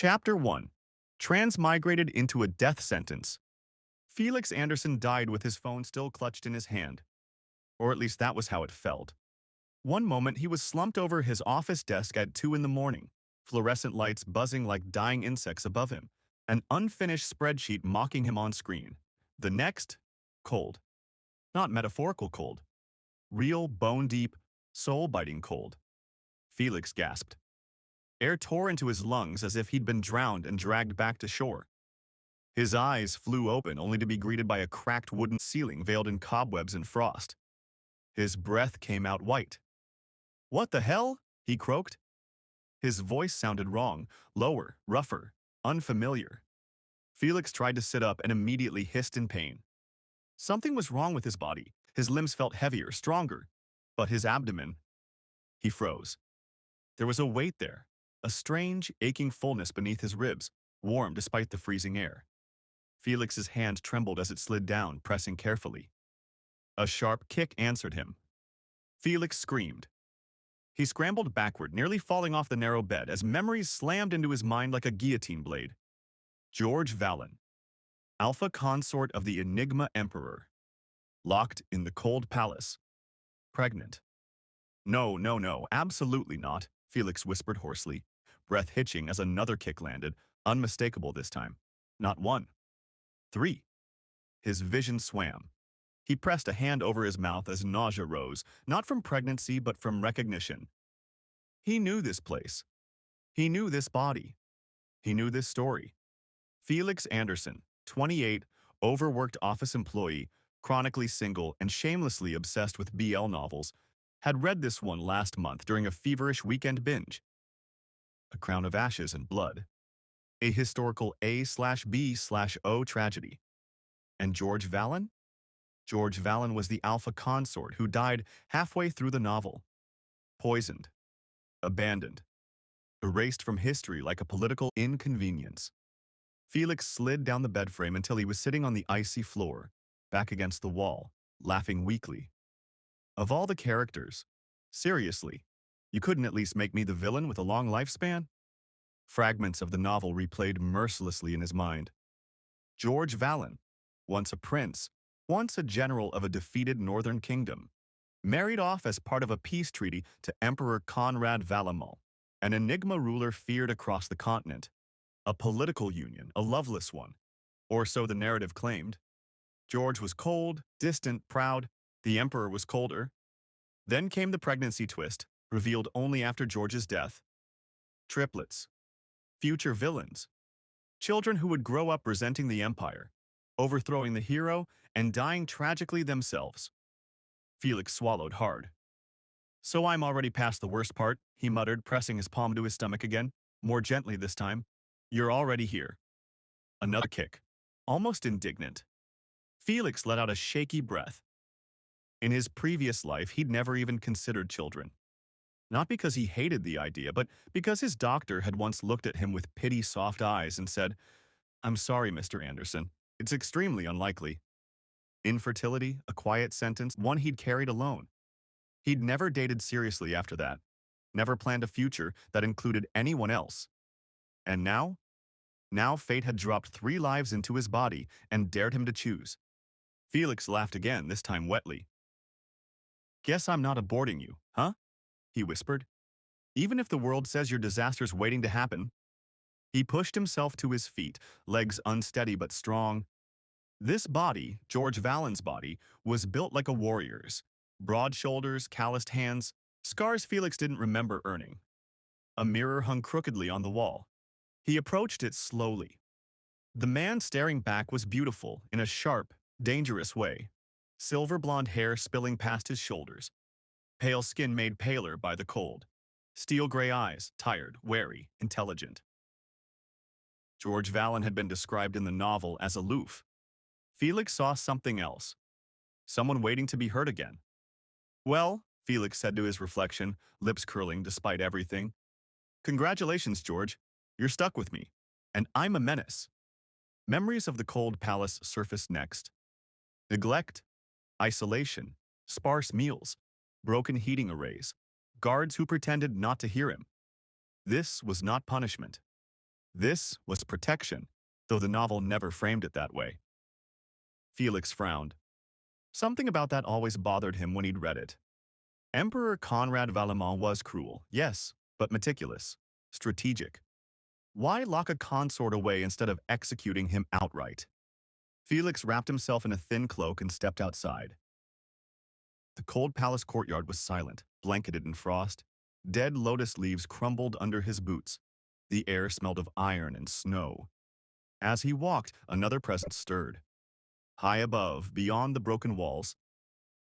Chapter 1. Transmigrated into a death sentence. Felix Anderson died with his phone still clutched in his hand. Or at least that was how it felt. One moment he was slumped over his office desk at 2 in the morning, fluorescent lights buzzing like dying insects above him, an unfinished spreadsheet mocking him on screen. The next, cold. Not metaphorical cold. Real, bone-deep, soul-biting cold. Felix gasped. Air tore into his lungs as if he'd been drowned and dragged back to shore. His eyes flew open only to be greeted by a cracked wooden ceiling veiled in cobwebs and frost. His breath came out white. "What the hell?" he croaked. His voice sounded wrong, lower, rougher, unfamiliar. Felix tried to sit up and immediately hissed in pain. Something was wrong with his body. His limbs felt heavier, stronger. But his abdomen... He froze. There was a weight there. A strange, aching fullness beneath his ribs, warm despite the freezing air. Felix's hand trembled as it slid down, pressing carefully. A sharp kick answered him. Felix screamed. He scrambled backward, nearly falling off the narrow bed as memories slammed into his mind like a guillotine blade. George Vallon, Alpha Consort of the Enigma Emperor. Locked in the cold palace. Pregnant. No, absolutely not, Felix whispered hoarsely, breath hitching as another kick landed, unmistakable this time. Not one. 3. His vision swam. He pressed a hand over his mouth as nausea rose, not from pregnancy but from recognition. He knew this place. He knew this body. He knew this story. Felix Anderson, 28, overworked office employee, chronically single and shamelessly obsessed with BL novels, had read this one last month during a feverish weekend binge. A Crown of Ashes and Blood. A historical A/B/O tragedy. And George Vallon? George Vallon was the Alpha Consort who died halfway through the novel. Poisoned. Abandoned. Erased from history like a political inconvenience. Felix slid down the bed frame until he was sitting on the icy floor, back against the wall, laughing weakly. Of all the characters, seriously, you couldn't at least make me the villain with a long lifespan? Fragments of the novel replayed mercilessly in his mind. George Vallon, once a prince, once a general of a defeated northern kingdom, married off as part of a peace treaty to Emperor Conrad Valamul, an Enigma ruler feared across the continent. A political union, a loveless one, or so the narrative claimed. George was cold, distant, proud. The Emperor was colder. Then came the pregnancy twist, revealed only after George's death. Triplets. Future villains. Children who would grow up resenting the Empire, overthrowing the hero, and dying tragically themselves. Felix swallowed hard. "So I'm already past the worst part," he muttered, pressing his palm to his stomach again, more gently this time. "You're already here." Another kick. Almost indignant. Felix let out a shaky breath. In his previous life, he'd never even considered children. Not because he hated the idea, but because his doctor had once looked at him with pity-soft eyes and said, "I'm sorry, Mr. Anderson. It's extremely unlikely." Infertility, a quiet sentence, one he'd carried alone. He'd never dated seriously after that, never planned a future that included anyone else. And now? Now fate had dropped 3 lives into his body and dared him to choose. Felix laughed again, this time wetly. "Guess I'm not aborting you, huh?" he whispered. "Even if the world says your disaster's waiting to happen." He pushed himself to his feet, legs unsteady but strong. This body, George Vallon's body, was built like a warrior's. Broad shoulders, calloused hands, scars Felix didn't remember earning. A mirror hung crookedly on the wall. He approached it slowly. The man staring back was beautiful in a sharp, dangerous way. Silver blonde hair spilling past his shoulders. Pale skin made paler by the cold. Steel gray eyes, tired, wary, intelligent. George Vallon had been described in the novel as aloof. Felix saw something else. Someone waiting to be heard again. "Well," Felix said to his reflection, lips curling despite everything. "Congratulations, George. You're stuck with me. And I'm a menace." Memories of the cold palace surfaced next. Neglect, isolation, sparse meals, broken heating arrays, guards who pretended not to hear him. This was not punishment. This was protection, though the novel never framed it that way. Felix frowned. Something about that always bothered him when he'd read it. Emperor Conrad Valemont was cruel, yes, but meticulous, strategic. Why lock a consort away instead of executing him outright? Felix wrapped himself in a thin cloak and stepped outside. The cold palace courtyard was silent, blanketed in frost. Dead lotus leaves crumbled under his boots. The air smelled of iron and snow. As he walked, another presence stirred. High above, beyond the broken walls,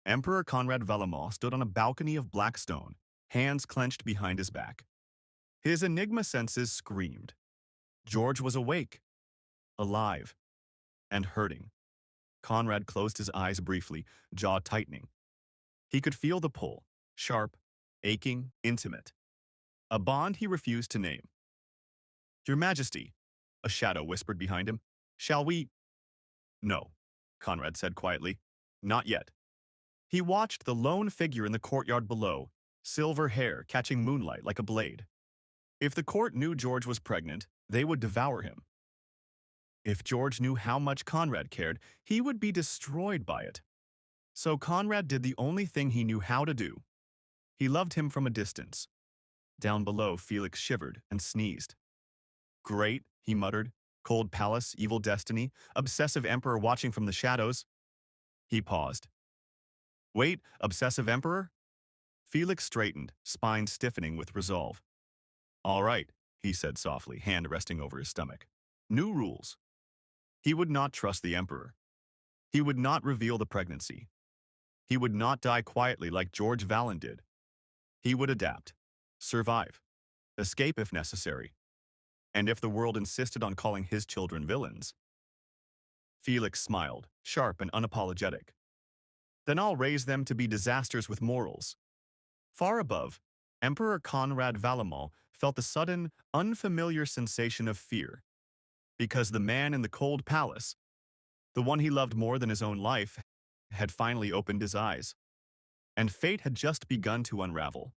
Emperor Conrad Valemont stood on a balcony of black stone, hands clenched behind his back. His Enigma senses screamed. George was awake, alive, and hurting. Conrad closed his eyes briefly, jaw tightening. He could feel the pull, sharp, aching, intimate. A bond he refused to name. "Your Majesty," a shadow whispered behind him. "Shall we—" "No," Conrad said quietly. "Not yet." He watched the lone figure in the courtyard below, silver hair catching moonlight like a blade. If the court knew George was pregnant, they would devour him. If George knew how much Conrad cared, he would be destroyed by it. So Conrad did the only thing he knew how to do. He loved him from a distance. Down below, Felix shivered and sneezed. "Great," he muttered. "Cold palace, evil destiny, obsessive emperor watching from the shadows." He paused. "Wait, obsessive emperor?" Felix straightened, spine stiffening with resolve. "All right," he said softly, hand resting over his stomach. "New rules." He would not trust the emperor. He would not reveal the pregnancy. He would not die quietly like George Valen did. He would adapt, survive, escape if necessary. And if the world insisted on calling his children villains. Felix smiled, sharp and unapologetic. "Then I'll raise them to be disasters with morals." Far above, Emperor Conrad Valemont felt the sudden, unfamiliar sensation of fear. Because the man in the cold palace, the one he loved more than his own life, had finally opened his eyes. And fate had just begun to unravel.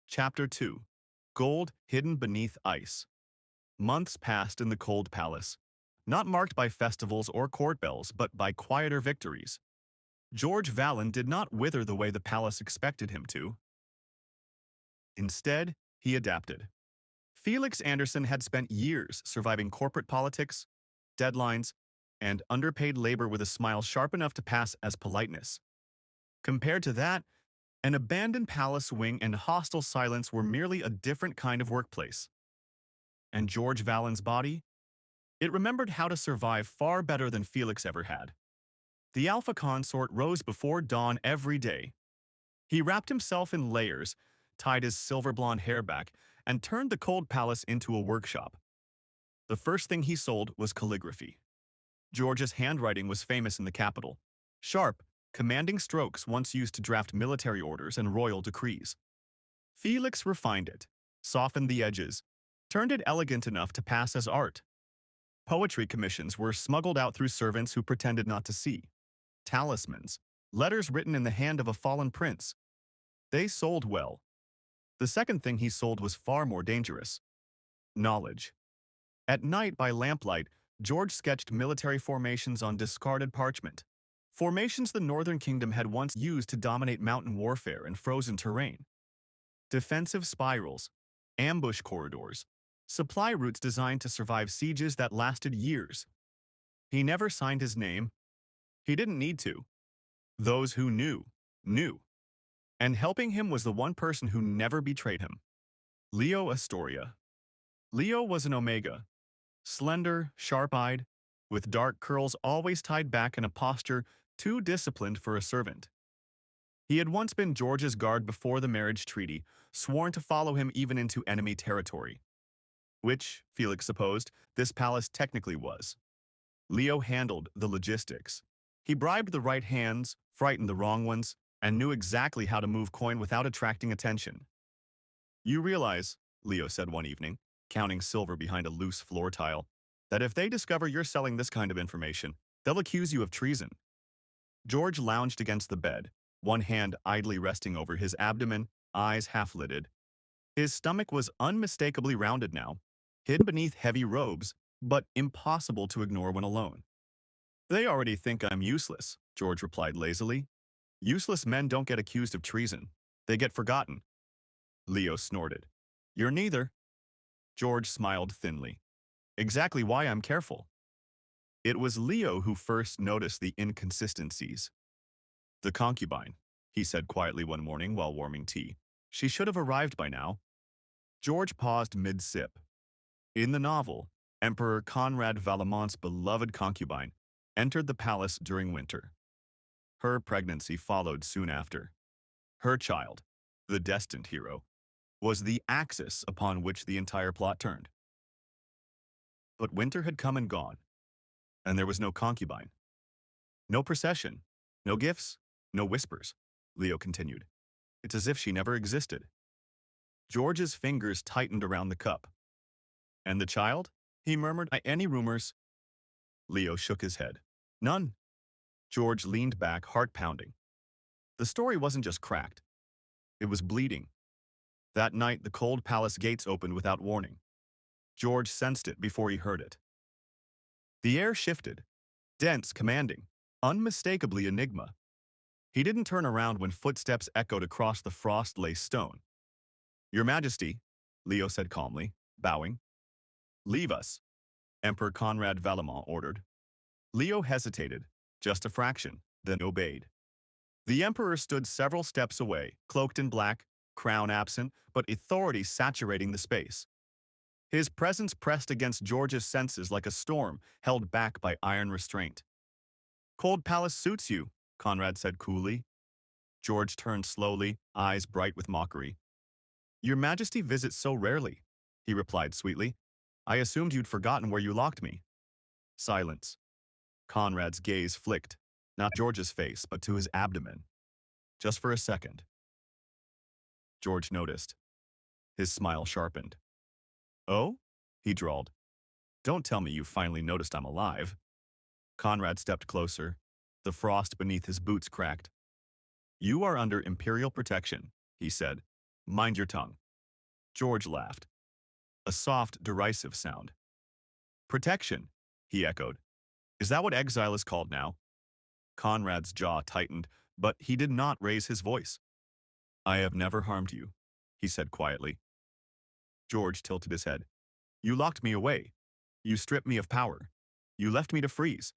Chapter 2. Gold Hidden Beneath Ice. Months passed in the cold palace, not marked by festivals or court bells, but by quieter victories. George Valen did not wither the way the palace expected him to. Instead, he adapted. Felix Anderson had spent years surviving corporate politics, deadlines, and underpaid labor with a smile sharp enough to pass as politeness. Compared to that, an abandoned palace wing and hostile silence were merely a different kind of workplace. And George Valen's body? It remembered how to survive far better than Felix ever had. The Alpha consort rose before dawn every day. He wrapped himself in layers, tied his silver blonde hair back, and turned the cold palace into a workshop. The first thing he sold was calligraphy. George's handwriting was famous in the capital. Sharp, commanding strokes once used to draft military orders and royal decrees. Felix refined it, softened the edges, turned it elegant enough to pass as art. Poetry commissions were smuggled out through servants who pretended not to see. Talismans, letters written in the hand of a fallen prince. They sold well. The second thing he sold was far more dangerous. Knowledge. At night by lamplight, George sketched military formations on discarded parchment. Formations the Northern Kingdom had once used to dominate mountain warfare and frozen terrain. Defensive spirals, ambush corridors, supply routes designed to survive sieges that lasted years. He never signed his name. He didn't need to. Those who knew, knew. And helping him was the one person who never betrayed him. Leo Astoria. Leo was an Omega. Slender, sharp-eyed, with dark curls always tied back in a posture too disciplined for a servant. He had once been George's guard before the marriage treaty, sworn to follow him even into enemy territory. Which, Felix supposed, this palace technically was. Leo handled the logistics. He bribed the right hands, frightened the wrong ones, and knew exactly how to move coin without attracting attention. "You realize," Leo said one evening, counting silver behind a loose floor tile, "that if they discover you're selling this kind of information, they'll accuse you of treason." George lounged against the bed, one hand idly resting over his abdomen, eyes half-lidded. His stomach was unmistakably rounded now. hidden beneath heavy robes, but impossible to ignore when alone. They already think I'm useless, George replied lazily. Useless men don't get accused of treason. They get forgotten. Leo snorted. You're neither. George smiled thinly. Exactly why I'm careful. It was Leo who first noticed the inconsistencies. The concubine, he said quietly one morning while warming tea. She should have arrived by now. George paused mid-sip. In the novel, Emperor Conrad Valamont's beloved concubine entered the palace during winter. Her pregnancy followed soon after. Her child, the destined hero, was the axis upon which the entire plot turned. But winter had come and gone, and there was no concubine. No procession, no gifts, no whispers, Leo continued. It's as if she never existed. George's fingers tightened around the cup. And the child? He murmured. Any rumors? Leo shook his head. None. George leaned back, heart pounding. The story wasn't just cracked. It was bleeding. That night, the cold palace gates opened without warning. George sensed it before he heard it. The air shifted, dense, commanding, unmistakably Enigma. He didn't turn around when footsteps echoed across the frost-laced stone. Your Majesty, Leo said calmly, bowing. Leave us, Emperor Conrad Valamont ordered. Leo hesitated, just a fraction, then obeyed. The Emperor stood several steps away, cloaked in black, crown absent, but authority saturating the space. His presence pressed against George's senses like a storm held back by iron restraint. Cold palace suits you, Conrad said coolly. George turned slowly, eyes bright with mockery. Your Majesty visits so rarely, he replied sweetly. I assumed you'd forgotten where you locked me. Silence. Conrad's gaze flicked, not George's face, but to his abdomen. Just for a second. George noticed. His smile sharpened. Oh? He drawled. Don't tell me you finally noticed I'm alive. Conrad stepped closer. The frost beneath his boots cracked. You are under imperial protection, he said. Mind your tongue. George laughed. A soft, derisive sound. Protection, he echoed. Is that what exile is called now? Conrad's jaw tightened, but he did not raise his voice. I have never harmed you, he said quietly. George tilted his head. You locked me away. You stripped me of power. You left me to freeze.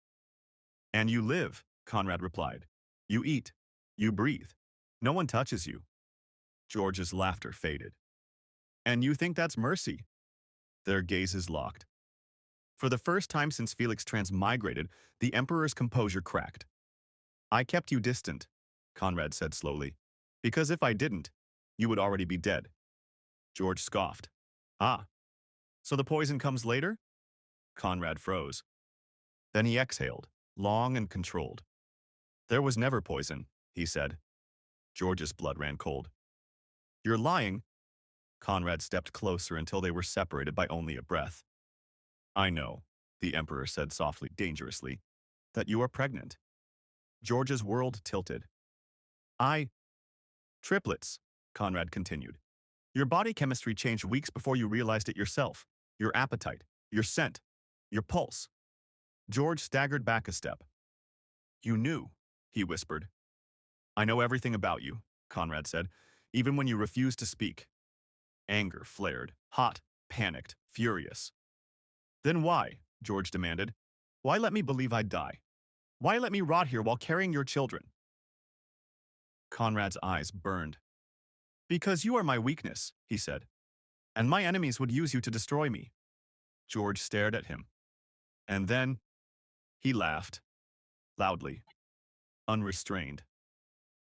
And you live, Conrad replied. You eat. You breathe. No one touches you. George's laughter faded. And you think that's mercy? Their gazes locked. For the first time since Felix transmigrated, the Emperor's composure cracked. I kept you distant, Conrad said slowly, because if I didn't, you would already be dead. George scoffed. Ah, so the poison comes later? Conrad froze. Then he exhaled, long and controlled. There was never poison, he said. George's blood ran cold. You're lying. Conrad stepped closer until they were separated by only a breath. I know, the Emperor said softly, dangerously, that you are pregnant. George's world tilted. Triplets, Conrad continued. Your body chemistry changed weeks before you realized it yourself. Your appetite, your scent, your pulse. George staggered back a step. You knew, he whispered. I know everything about you, Conrad said, even when you refused to speak. Anger flared, hot, panicked, furious. Then why, George demanded. Why let me believe I'd die? Why let me rot here while carrying your children? Conrad's eyes burned. Because you are my weakness, he said, and my enemies would use you to destroy me. George stared at him. And then he laughed, loudly, unrestrained.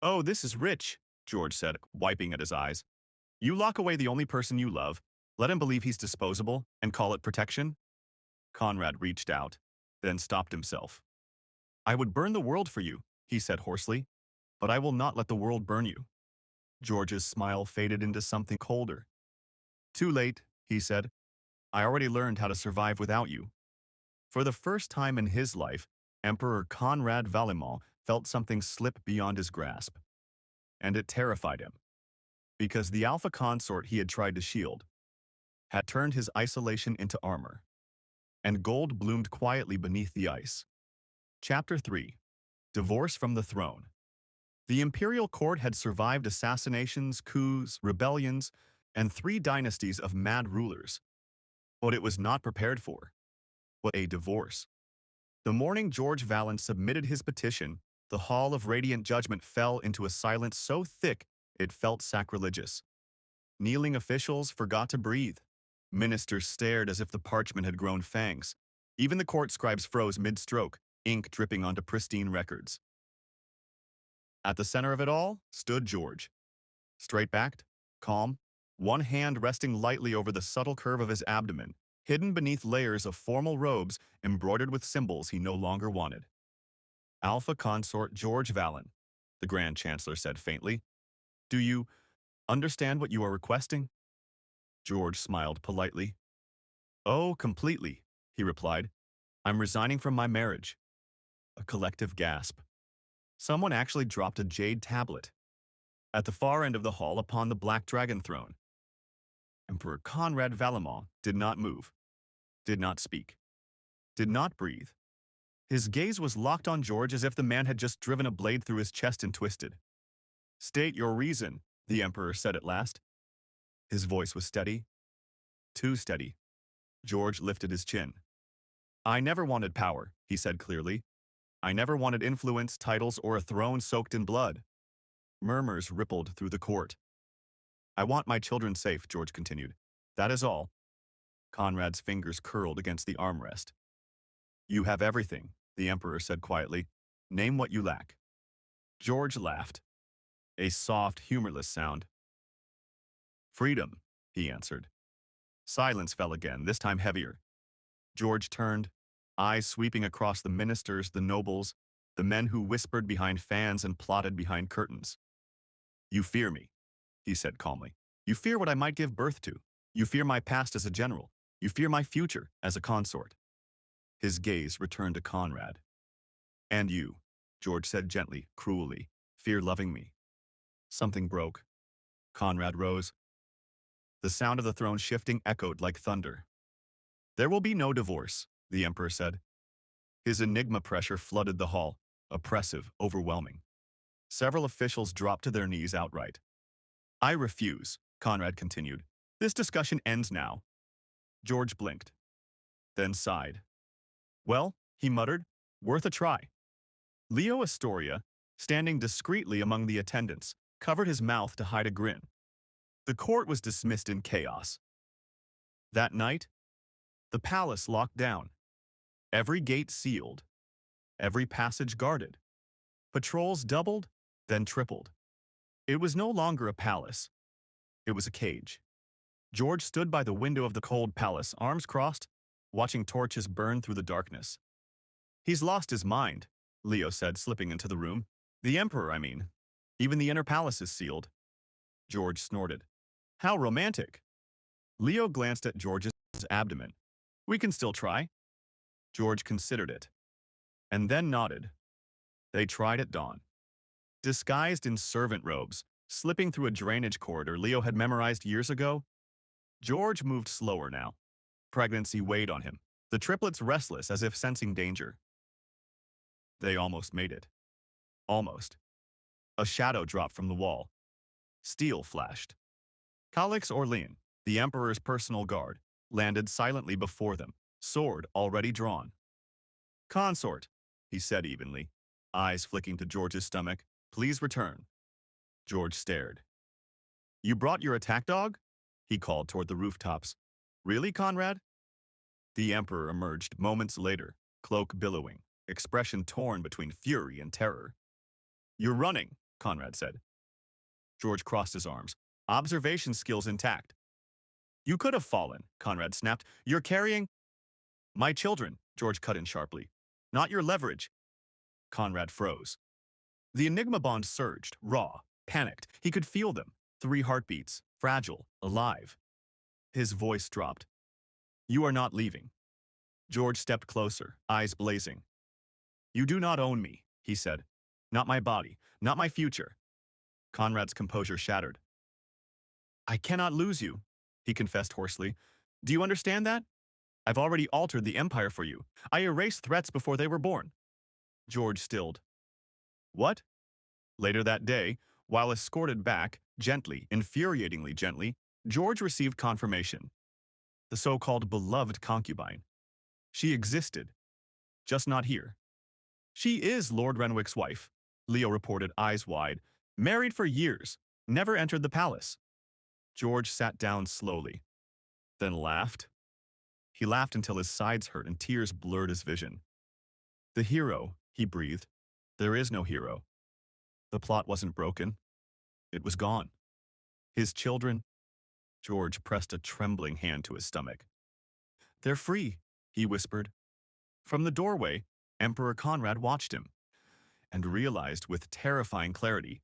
Oh, this is rich, George said, wiping at his eyes. You lock away the only person you love, let him believe he's disposable, and call it protection? Conrad reached out, then stopped himself. I would burn the world for you, he said hoarsely, but I will not let the world burn you. George's smile faded into something colder. Too late, he said. I already learned how to survive without you. For the first time in his life, Emperor Conrad Valimont felt something slip beyond his grasp. And it terrified him. Because the alpha consort he had tried to shield had turned his isolation into armor, and gold bloomed quietly beneath the ice. Chapter 3. Divorce from the Throne. The imperial court had survived assassinations, coups, rebellions, and 3 dynasties of mad rulers. What it was not prepared for was a divorce. The morning George Valen submitted his petition, the hall of radiant judgment fell into a silence so thick it felt sacrilegious. Kneeling officials forgot to breathe. Ministers stared as if the parchment had grown fangs. Even the court scribes froze mid-stroke, ink dripping onto pristine records. At the center of it all stood George. Straight-backed, calm, one hand resting lightly over the subtle curve of his abdomen, hidden beneath layers of formal robes embroidered with symbols he no longer wanted. Alpha Consort George Valen, the Grand Chancellor said faintly. Do you understand what you are requesting? George smiled politely. Oh, completely, he replied. I'm resigning from my marriage. A collective gasp. Someone actually dropped a jade tablet. At the far end of the hall upon the Black Dragon throne, Emperor Conrad Valamon did not move, did not speak, did not breathe. His gaze was locked on George as if the man had just driven a blade through his chest and twisted. State your reason, the Emperor said at last. His voice was steady, too steady. George lifted his chin. I never wanted power, he said clearly. I never wanted influence, titles, or a throne soaked in blood. Murmurs rippled through the court. I want my children safe, George continued. That is all. Conrad's fingers curled against the armrest. You have everything, the Emperor said quietly. Name what you lack. George laughed. A soft, humorless sound. Freedom, he answered. Silence fell again, this time heavier. George turned, eyes sweeping across the ministers, the nobles, the men who whispered behind fans and plotted behind curtains. You fear me, he said calmly. You fear what I might give birth to. You fear my past as a general. You fear my future as a consort. His gaze returned to Conrad. And you, George said gently, cruelly, fear loving me. Something broke. Conrad rose. The sound of the throne shifting echoed like thunder. There will be no divorce, the Emperor said. His Enigma pressure flooded the hall, oppressive, overwhelming. Several officials dropped to their knees outright. I refuse, Conrad continued. This discussion ends now. George blinked, then sighed. Well, he muttered, worth a try. Leo Astoria, standing discreetly among the attendants, covered his mouth to hide a grin. The court was dismissed in chaos. That night, the palace locked down. Every gate sealed. Every passage guarded. Patrols doubled, then tripled. It was no longer a palace. It was a cage. George stood by the window of the cold palace, arms crossed, watching torches burn through the darkness. He's lost his mind, Leo said, slipping into the room. The Emperor, I mean. Even the inner palace is sealed. George snorted. How romantic. Leo glanced at George's abdomen. We can still try. George considered it, and then nodded. They tried at dawn. Disguised in servant robes, slipping through a drainage corridor Leo had memorized years ago, George moved slower now. Pregnancy weighed on him, the triplets restless as if sensing danger. They almost made it. Almost. A shadow dropped from the wall. Steel flashed. Calix Orlean, the Emperor's personal guard, landed silently before them, sword already drawn. Consort, he said evenly, eyes flicking to George's stomach. Please return. George stared. You brought your attack dog? He called toward the rooftops. Really, Conrad? The Emperor emerged moments later, cloak billowing, expression torn between fury and terror. You're running, Conrad said. George crossed his arms, observation skills intact. You could have fallen, Conrad snapped. You're carrying... My children, George cut in sharply. Not your leverage. Conrad froze. The Enigma bond surged, raw, panicked. He could feel them. 3 heartbeats, fragile, alive. His voice dropped. You are not leaving. George stepped closer, eyes blazing. You do not own me, he said. Not my body, not my future. Conrad's composure shattered. I cannot lose you, he confessed hoarsely. Do you understand that? I've already altered the Empire for you. I erased threats before they were born. George stilled. What? Later that day, while escorted back, gently, infuriatingly gently, George received confirmation. The so-called beloved concubine. She existed, just not here. She is Lord Renwick's wife, Leo reported, eyes wide. Married for years, never entered the palace. George sat down slowly, then laughed. He laughed until his sides hurt and tears blurred his vision. The hero, he breathed. There is no hero. The plot wasn't broken. It was gone. His children. George pressed a trembling hand to his stomach. They're free, he whispered. From the doorway, Emperor Conrad watched him and realized with terrifying clarity,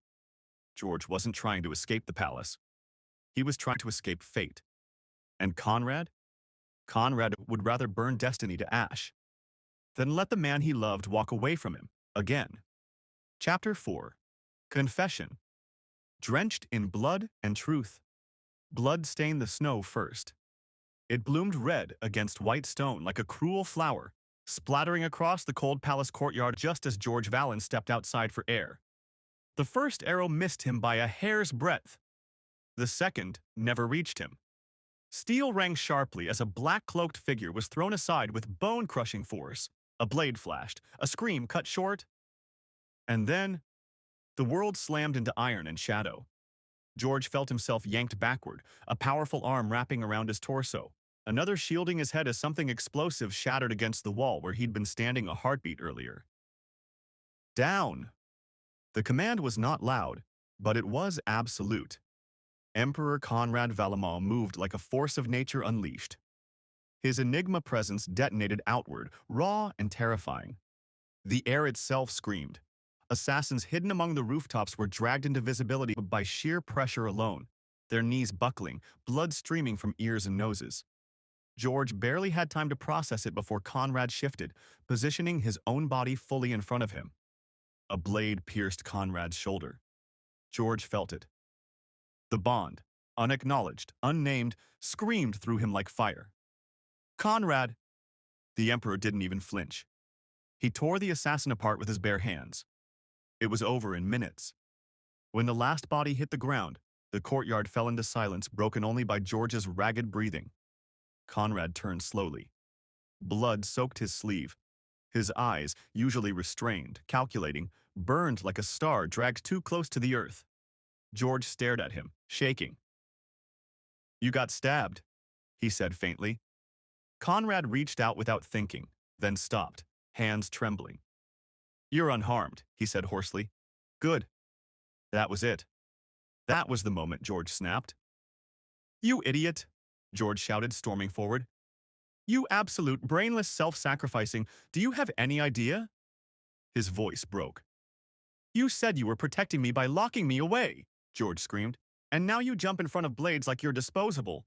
George wasn't trying to escape the palace. He was trying to escape fate. And Conrad? Conrad would rather burn destiny to ash than let the man he loved walk away from him again. Chapter 4. Confession. Drenched in blood and truth. Blood stained the snow first. It bloomed red against white stone like a cruel flower, splattering across the cold palace courtyard just as George Vallon stepped outside for air. The first arrow missed him by a hair's breadth. The second never reached him. Steel rang sharply as a black-cloaked figure was thrown aside with bone-crushing force. A blade flashed, a scream cut short. And then, the world slammed into iron and shadow. George felt himself yanked backward, a powerful arm wrapping around his torso, another shielding his head as something explosive shattered against the wall where he'd been standing a heartbeat earlier. Down! The command was not loud, but it was absolute. Emperor Conrad Valamon moved like a force of nature unleashed. His Enigma presence detonated outward, raw and terrifying. The air itself screamed. Assassins hidden among the rooftops were dragged into visibility by sheer pressure alone, their knees buckling, blood streaming from ears and noses. George barely had time to process it before Conrad shifted, positioning his own body fully in front of him. A blade pierced Conrad's shoulder. George felt it. The bond, unacknowledged, unnamed, screamed through him like fire. Conrad! The Emperor didn't even flinch. He tore the assassin apart with his bare hands. It was over in minutes. When the last body hit the ground, the courtyard fell into silence, broken only by George's ragged breathing. Conrad turned slowly. Blood soaked his sleeve. His eyes, usually restrained, calculating, burned like a star dragged too close to the earth. George stared at him, shaking. You got stabbed, he said faintly. Conrad reached out without thinking, then stopped, hands trembling. You're unharmed, he said hoarsely. Good. That was it. That was the moment, George snapped. You idiot, George shouted, storming forward. You absolute, brainless, self-sacrificing, do you have any idea? His voice broke. You said you were protecting me by locking me away, George screamed, and now you jump in front of blades like you're disposable.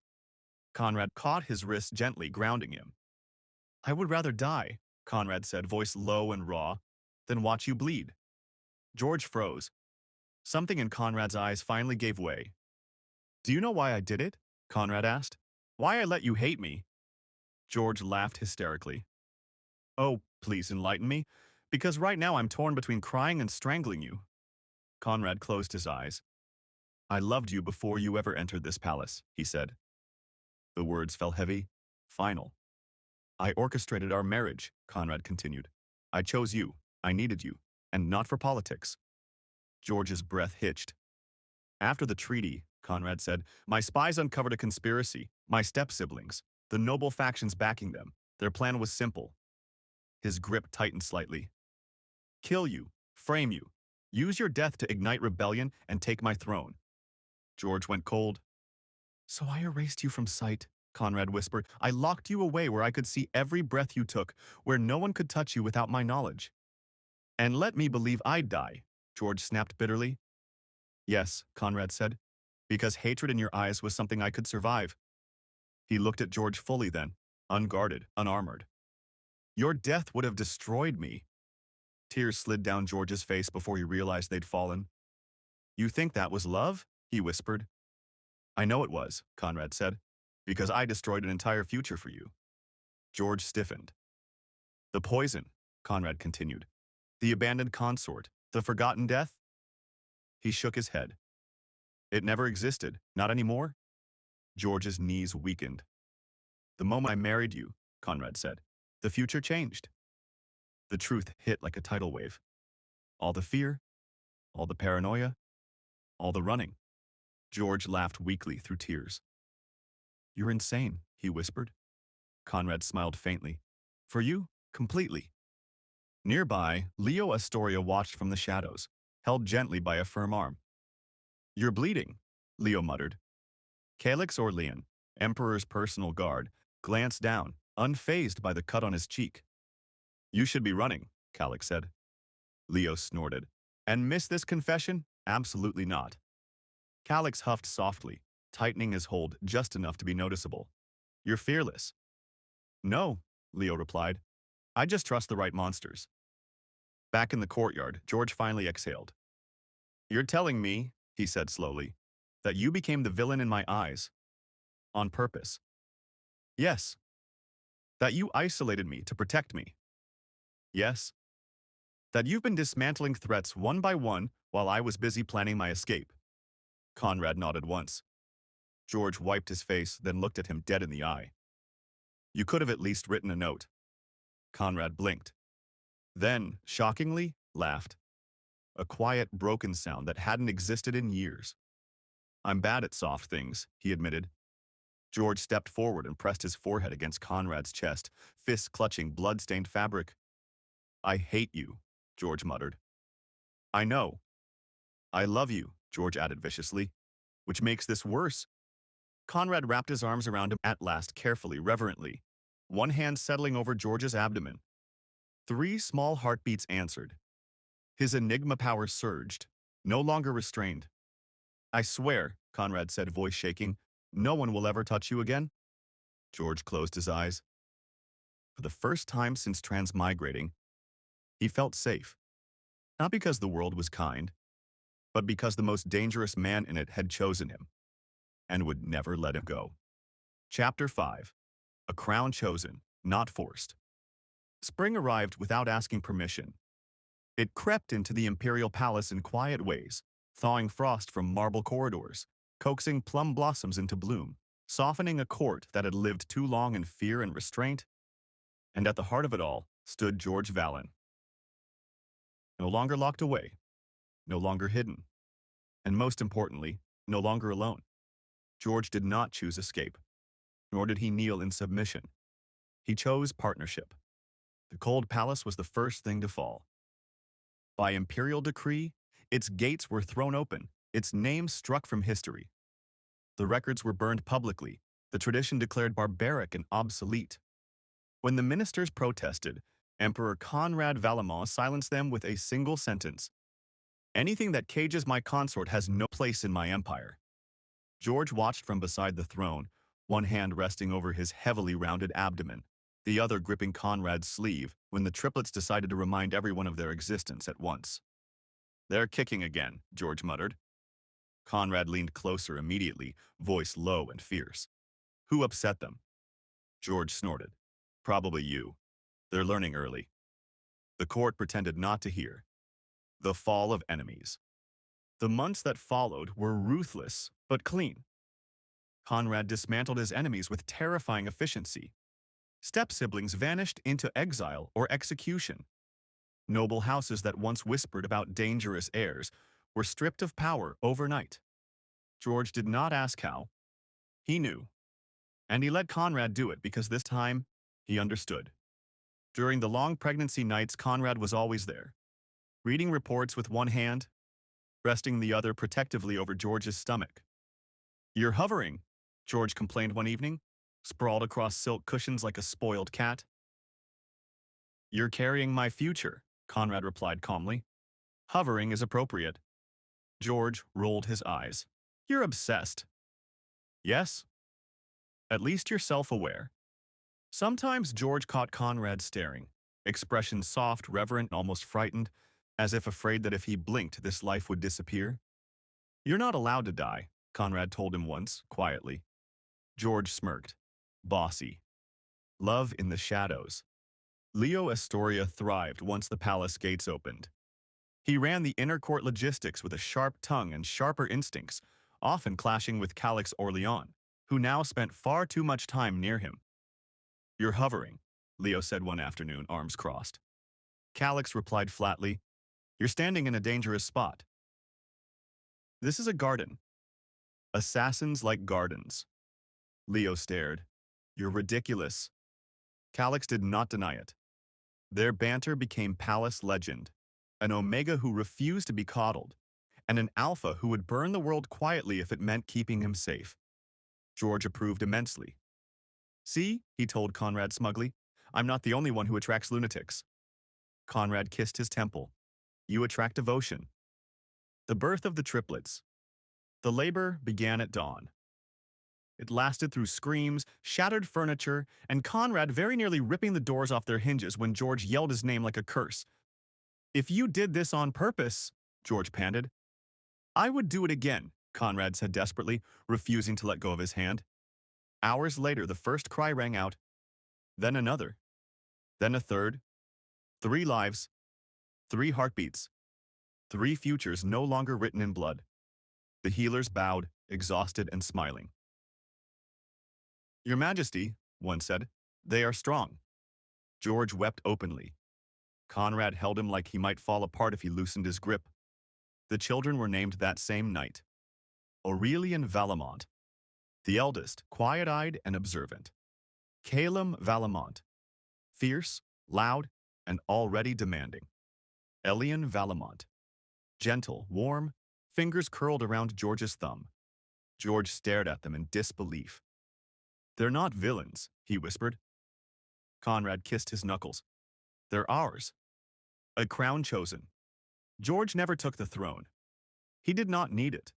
Conrad caught his wrist gently, grounding him. I would rather die, Conrad said, voice low and raw, than watch you bleed. George froze. Something in Conrad's eyes finally gave way. Do you know why I did it? Conrad asked. Why I let you hate me? George laughed hysterically. Oh, please enlighten me, because right now I'm torn between crying and strangling you. Conrad closed his eyes. I loved you before you ever entered this palace, he said. The words fell heavy, final. I orchestrated our marriage, Conrad continued. I chose you, I needed you, and not for politics. George's breath hitched. After the treaty, Conrad said, my spies uncovered a conspiracy, my step-siblings, the noble factions backing them. Their plan was simple. His grip tightened slightly. Kill you, frame you, use your death to ignite rebellion and take my throne. George went cold. So I erased you from sight, Conrad whispered. I locked you away where I could see every breath you took, where no one could touch you without my knowledge. And let me believe I'd die, George snapped bitterly. Yes, Conrad said, because hatred in your eyes was something I could survive. He looked at George fully then, unguarded, unarmored. Your death would have destroyed me. Tears slid down George's face before he realized they'd fallen. You think that was love? He whispered. I know it was, Conrad said. Because I destroyed an entire future for you. George stiffened. The poison, Conrad continued. The abandoned consort, the forgotten death? He shook his head. It never existed, not anymore. George's knees weakened. The moment I married you, Conrad said, the future changed. The truth hit like a tidal wave. All the fear, all the paranoia, all the running. George laughed weakly through tears. You're insane, he whispered. Conrad smiled faintly. For you, completely. Nearby, Leo Astoria watched from the shadows, held gently by a firm arm. You're bleeding, Leo muttered. Calix Orlean, Emperor's personal guard, glanced down, unfazed by the cut on his cheek. You should be running, Calix said. Leo snorted. And miss this confession? Absolutely not. Calix huffed softly, tightening his hold just enough to be noticeable. You're fearless. No, Leo replied. I just trust the right monsters. Back in the courtyard, George finally exhaled. You're telling me, he said slowly, that you became the villain in my eyes. On purpose. Yes. That you isolated me to protect me. Yes. That you've been dismantling threats one by one while I was busy planning my escape. Conrad nodded once. George wiped his face, then looked at him dead in the eye. You could have at least written a note. Conrad blinked. Then, shockingly, laughed. A quiet, broken sound that hadn't existed in years. I'm bad at soft things, he admitted. George stepped forward and pressed his forehead against Conrad's chest, fists clutching blood-stained fabric. I hate you, George muttered. I know. I love you, George added viciously. Which makes this worse. Conrad wrapped his arms around him at last, carefully, reverently, one hand settling over George's abdomen. 3 small heartbeats answered. His Enigma power surged, no longer restrained. I swear, Conrad said, voice shaking, no one will ever touch you again. George closed his eyes. For the first time since transmigrating, he felt safe. Not because the world was kind, but because the most dangerous man in it had chosen him and would never let him go. Chapter 5. A crown chosen, not forced. Spring arrived without asking permission. It crept into the imperial palace in quiet ways, thawing frost from marble corridors, coaxing plum blossoms into bloom, softening a court that had lived too long in fear and restraint. And at the heart of it all stood George Vallon. No longer locked away, no longer hidden, and most importantly, no longer alone. George did not choose escape, nor did he kneel in submission. He chose partnership. The cold palace was the first thing to fall. By imperial decree, its gates were thrown open, its name struck from history. The records were burned publicly, the tradition declared barbaric and obsolete. When the ministers protested, Emperor Conrad Valamon silenced them with a single sentence. Anything that cages my consort has no place in my empire. George watched from beside the throne, one hand resting over his heavily rounded abdomen, the other gripping Conrad's sleeve, when the triplets decided to remind everyone of their existence at once. They're kicking again, George muttered. Conrad leaned closer immediately, voice low and fierce. Who upset them? George snorted. Probably you. They're learning early. The court pretended not to hear. The fall of enemies. The months that followed were ruthless, but clean. Conrad dismantled his enemies with terrifying efficiency. Step-siblings vanished into exile or execution. Noble houses that once whispered about dangerous heirs were stripped of power overnight. George did not ask how. He knew. And he let Conrad do it because this time, he understood. During the long pregnancy nights, Conrad was always there, reading reports with one hand, resting the other protectively over George's stomach. You're hovering, George complained one evening, sprawled across silk cushions like a spoiled cat. You're carrying my future, Conrad replied calmly. Hovering is appropriate. George rolled his eyes. You're obsessed. Yes? At least you're self-aware. Sometimes George caught Conrad staring, expression soft, reverent, almost frightened, as if afraid that if he blinked, this life would disappear. You're not allowed to die, Conrad told him once, quietly. George smirked. Bossy. Love in the shadows. Leo Astoria thrived once the palace gates opened. He ran the inner court logistics with a sharp tongue and sharper instincts, often clashing with Calix Orlean, who now spent far too much time near him. You're hovering, Leo said one afternoon, arms crossed. Calix replied flatly, You're standing in a dangerous spot. This is a garden. Assassins like gardens. Leo stared. You're ridiculous. Calix did not deny it. Their banter became palace legend, an Omega who refused to be coddled, and an Alpha who would burn the world quietly if it meant keeping him safe. George approved immensely. See, he told Conrad smugly, I'm not the only one who attracts lunatics. Conrad kissed his temple. You attract devotion. The birth of the triplets. The labor began at dawn. It lasted through screams, shattered furniture, and Conrad very nearly ripping the doors off their hinges when George yelled his name like a curse. If you did this on purpose, George panted. I would do it again, Conrad said desperately, refusing to let go of his hand. Hours later, the first cry rang out, then another, then a third. 3 lives, 3 heartbeats, 3 futures no longer written in blood. The healers bowed, exhausted and smiling. Your Majesty, one said, they are strong. George wept openly. Conrad held him like he might fall apart if he loosened his grip. The children were named that same night. Aurelian Valamont, the eldest, quiet-eyed and observant. Calum Valamont, fierce, loud, and already demanding. Elian Valamont, gentle, warm, fingers curled around George's thumb. George stared at them in disbelief. They're not villains, he whispered. Conrad kissed his knuckles. They're ours. A crown chosen. George never took the throne. He did not need it.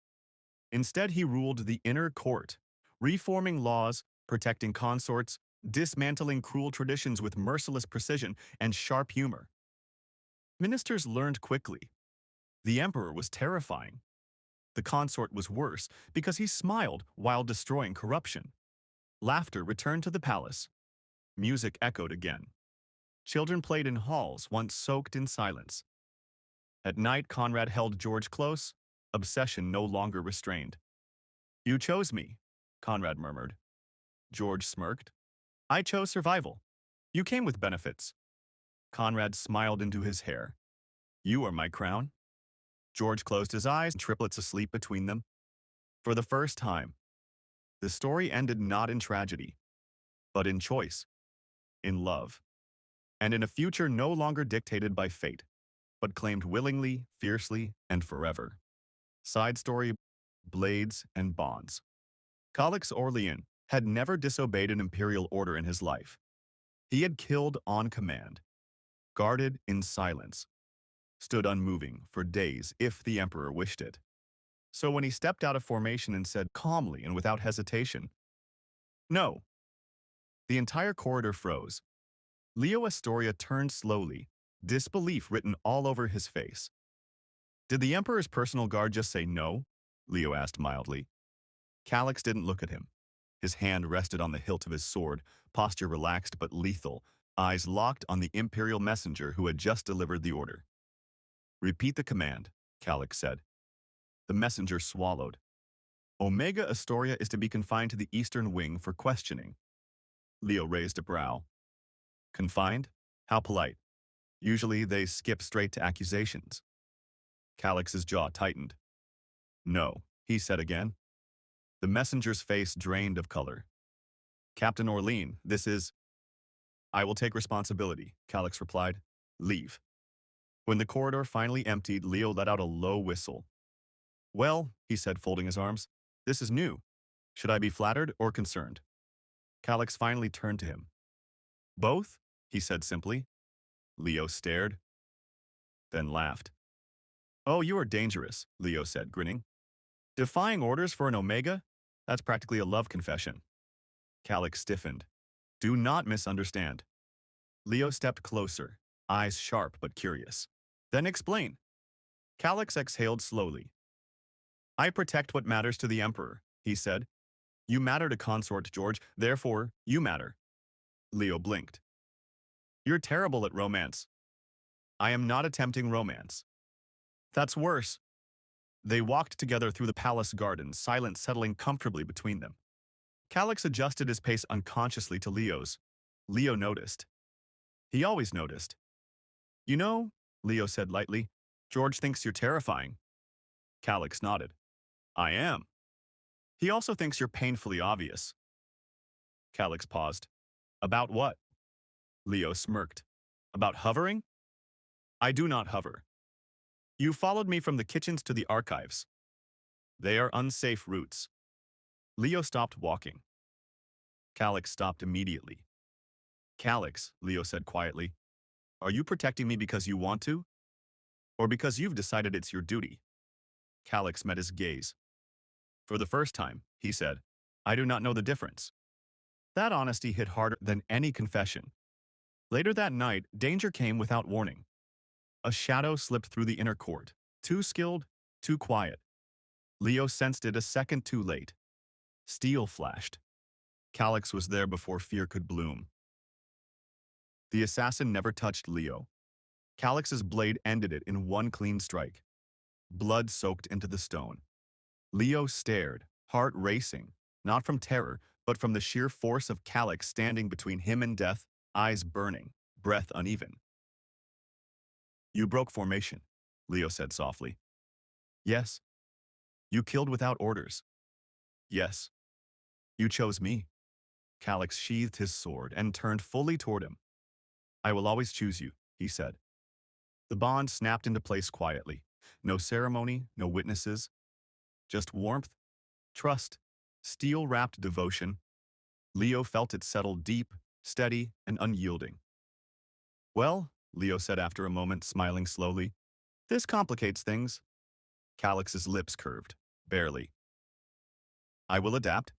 Instead, he ruled the inner court, reforming laws, protecting consorts, dismantling cruel traditions with merciless precision and sharp humor. Ministers learned quickly. The emperor was terrifying. The consort was worse because he smiled while destroying corruption. Laughter returned to the palace. Music echoed again. Children played in halls once soaked in silence. At night, Conrad held George close, obsession no longer restrained. You chose me, Conrad murmured. George smirked. I chose survival. You came with benefits. Conrad smiled into his hair. You are my crown. George closed his eyes, triplets asleep between them. For the first time, the story ended not in tragedy, but in choice, in love, and in a future no longer dictated by fate, but claimed willingly, fiercely, and forever. Side story, Blades and Bonds. Calix Orlean had never disobeyed an imperial order in his life. He had killed on command, guarded in silence, stood unmoving for days if the emperor wished it. So when he stepped out of formation and said calmly and without hesitation, No, the entire corridor froze. Leo Astoria turned slowly, disbelief written all over his face. Did the emperor's personal guard just say no? Leo asked mildly. Calix didn't look at him. His hand rested on the hilt of his sword, posture relaxed but lethal, eyes locked on the imperial messenger who had just delivered the order. Repeat the command, Calix said. The messenger swallowed. Omega Astoria is to be confined to the eastern wing for questioning. Leo raised a brow. Confined? How polite. Usually they skip straight to accusations. Calix's jaw tightened. No, he said again. The messenger's face drained of color. Captain Orlean, this is... I will take responsibility, Calix replied. Leave. When the corridor finally emptied, Leo let out a low whistle. Well, he said, folding his arms, this is new. Should I be flattered or concerned? Calix finally turned to him. Both, he said simply. Leo stared, then laughed. Oh, you are dangerous, Leo said, grinning. Defying orders for an Omega? That's practically a love confession. Calix stiffened. Do not misunderstand. Leo stepped closer, eyes sharp but curious. Then explain. Calix exhaled slowly. I protect what matters to the Emperor, he said. You matter to consort, George, therefore, you matter. Leo blinked. You're terrible at romance. I am not attempting romance. That's worse. They walked together through the palace garden, silence settling comfortably between them. Calix adjusted his pace unconsciously to Leo's. Leo noticed. He always noticed. You know, Leo said lightly, George thinks you're terrifying. Calix nodded. I am. He also thinks you're painfully obvious. Calix paused. About what? Leo smirked. About hovering? I do not hover. You followed me from the kitchens to the archives. They are unsafe routes. Leo stopped walking. Calix stopped immediately. Calix, Leo said quietly, are you protecting me because you want to? Or because you've decided it's your duty? Calix met his gaze. For the first time, he said, I do not know the difference. That honesty hit harder than any confession. Later that night, danger came without warning. A shadow slipped through the inner court, too skilled, too quiet. Leo sensed it a second too late. Steel flashed. Calix was there before fear could bloom. The assassin never touched Leo. Calix's blade ended it in one clean strike. Blood soaked into the stone. Leo stared, heart racing, not from terror, but from the sheer force of Calix standing between him and death, eyes burning, breath uneven. You broke formation, Leo said softly. Yes. You killed without orders. Yes. You chose me. Calix sheathed his sword and turned fully toward him. I will always choose you, he said. The bond snapped into place quietly. No ceremony, no witnesses. Just warmth, trust, steel-wrapped devotion. Leo felt it settle deep, steady, and unyielding. Well, Leo said after a moment, smiling slowly, this complicates things. Calix's lips curved, barely. I will adapt.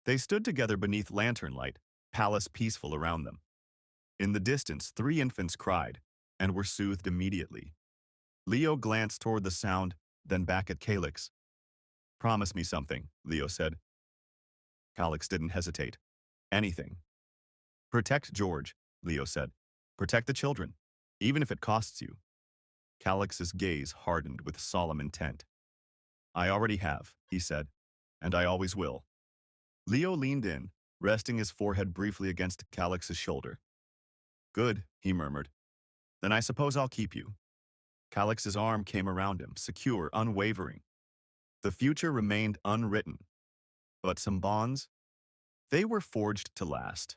They stood together beneath lantern light, palace peaceful around them. In the distance, 3 infants cried, and were soothed immediately. Leo glanced toward the sound, then back at Calix. Promise me something, Leo said. Calix didn't hesitate. Anything. Protect George, Leo said. Protect the children, even if it costs you. Calix's gaze hardened with solemn intent. I already have, he said, and I always will. Leo leaned in, resting his forehead briefly against Calix's shoulder. Good, he murmured. Then I suppose I'll keep you. Calix's arm came around him, secure, unwavering. The future remained unwritten. But some bonds? They were forged to last.